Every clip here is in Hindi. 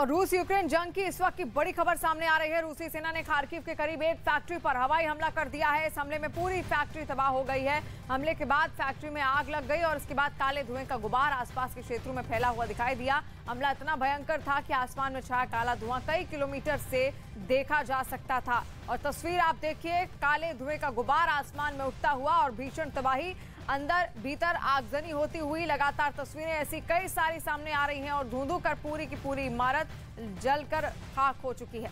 और रूस यूक्रेन जंग की इस वक्त की बड़ी खबर सामने आ रही है। रूसी सेना ने खार्किव के करीब एक फैक्ट्री पर हवाई हमला कर दिया है। इस हमले में पूरी फैक्ट्री तबाह हो गई है। हमले के बाद फैक्ट्री में आग लग गई और इसके बाद काले धुएं का गुबार आसपास के क्षेत्रों में फैला हुआ दिखाई दिया। हमला इतना भयंकर था कि आसमान में छाया काला धुआं कई किलोमीटर से देखा जा सकता था। और तस्वीर आप देखिए, काले धुएं का गुबार आसमान में उठता हुआ और भीषण तबाही, अंदर भीतर आगजनी होती हुई लगातार तस्वीरें ऐसी कई सारी सामने आ रही हैं और धुंधु कर पूरी की पूरी इमारत जलकर खाक हो चुकी है।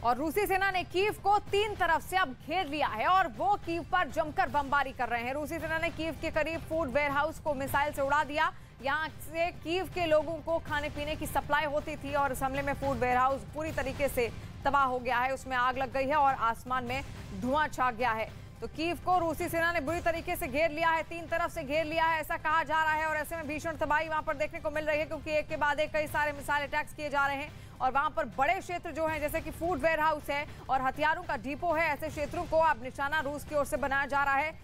और रूसी सेना ने कीव को 3 तरफ से अब घेर लिया है और वो कीव पर जमकर बमबारी कर रहे हैं। रूसी सेना ने कीव के करीब फूड वेयरहाउस को मिसाइल से उड़ा दिया। यहां से कीव के लोगों को खाने पीने की सप्लाई होती थी और इस हमले में फूड वेयरहाउस पूरी तरीके से तबाह हो गया है। उसमें आग लग गई है और आसमान में धुआं छा गया है। तो कीव को रूसी सेना ने बुरी तरीके से घेर लिया है, 3 तरफ से घेर लिया है ऐसा कहा जा रहा है। और ऐसे में भीषण तबाही वहां पर देखने को मिल रही है क्योंकि एक के बाद एक कई सारे मिसाइल अटैक्स किए जा रहे हैं और वहां पर बड़े क्षेत्र जो हैं जैसे कि फूड वेयरहाउस है और हथियारों का डिपो है, ऐसे क्षेत्रों को अब निशाना रूस की ओर से बनाया जा रहा है।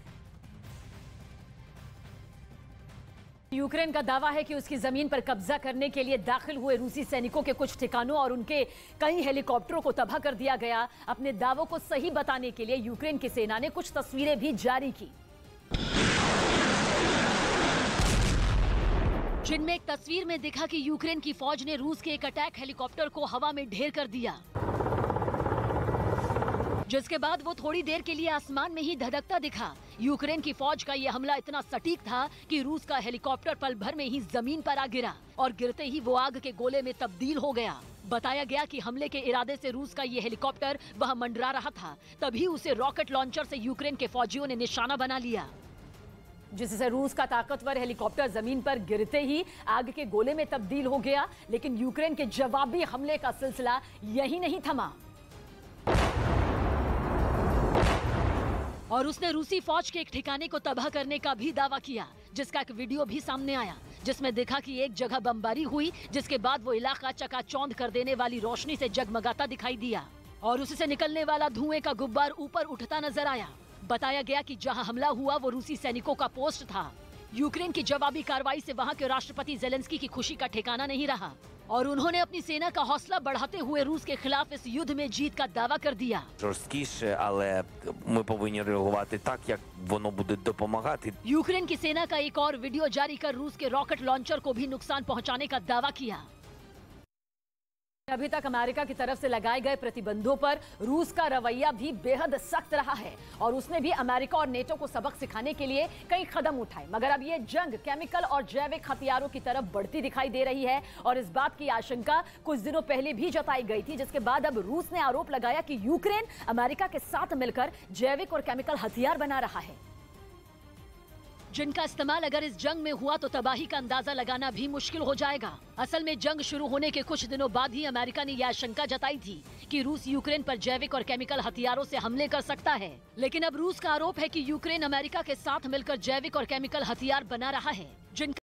यूक्रेन का दावा है कि उसकी जमीन पर कब्जा करने के लिए दाखिल हुए रूसी सैनिकों के कुछ ठिकानों और उनके कई हेलीकॉप्टरों को तबाह कर दिया गया। अपने दावों को सही बताने के लिए यूक्रेन की सेना ने कुछ तस्वीरें भी जारी की, जिनमें एक तस्वीर में दिखा कि यूक्रेन की फौज ने रूस के एक अटैक हेलीकॉप्टर को हवा में ढेर कर दिया, जिसके बाद वो थोड़ी देर के लिए आसमान में ही धधकता दिखा। यूक्रेन की फौज का यह हमला इतना सटीक था कि रूस का हेलीकॉप्टर पल भर में ही जमीन पर आ गिरा और गिरते ही वो आग के गोले में तब्दील हो गया। बताया गया कि हमले के इरादे से रूस का ये हेलीकॉप्टर वहां मंडरा रहा था, तभी उसे रॉकेट लॉन्चर से यूक्रेन के फौजियों ने निशाना बना लिया, जिससे रूस का ताकतवर हेलीकॉप्टर जमीन पर गिरते ही आग के गोले में तब्दील हो गया। लेकिन यूक्रेन के जवाबी हमले का सिलसिला यही नहीं थमा और उसने रूसी फौज के एक ठिकाने को तबाह करने का भी दावा किया, जिसका एक वीडियो भी सामने आया जिसमें देखा कि एक जगह बमबारी हुई, जिसके बाद वो इलाका चकाचौंध कर देने वाली रोशनी से जगमगाता दिखाई दिया और उससे निकलने वाला धुएं का गुब्बार ऊपर उठता नजर आया। बताया गया कि जहां हमला हुआ वो रूसी सैनिकों का पोस्ट था। यूक्रेन की जवाबी कार्रवाई से वहां के राष्ट्रपति जेलेंस्की की खुशी का ठिकाना नहीं रहा और उन्होंने अपनी सेना का हौसला बढ़ाते हुए रूस के खिलाफ इस युद्ध में जीत का दावा कर दिया। Жорсткіше, але ми повинні реагувати так, як воно буде допомагати. यूक्रेन की सेना का एक और वीडियो जारी कर रूस के रॉकेट लॉन्चर को भी नुकसान पहुंचाने का दावा किया। अभी तक अमेरिका की तरफ से लगाए गए प्रतिबंधों पर रूस का रवैया भी बेहद सख्त रहा है और उसने भी अमेरिका और नेटो को सबक सिखाने के लिए कई कदम उठाए। मगर अब ये जंग केमिकल और जैविक हथियारों की तरफ बढ़ती दिखाई दे रही है और इस बात की आशंका कुछ दिनों पहले भी जताई गई थी, जिसके बाद अब रूस ने आरोप लगाया कि यूक्रेन अमेरिका के साथ मिलकर जैविक और केमिकल हथियार बना रहा है, जिनका इस्तेमाल अगर इस जंग में हुआ तो तबाही का अंदाजा लगाना भी मुश्किल हो जाएगा। असल में जंग शुरू होने के कुछ दिनों बाद ही अमेरिका ने यह आशंका जताई थी कि रूस यूक्रेन पर जैविक और केमिकल हथियारों से हमले कर सकता है। लेकिन अब रूस का आरोप है कि यूक्रेन अमेरिका के साथ मिलकर जैविक और केमिकल हथियार बना रहा है, जिनका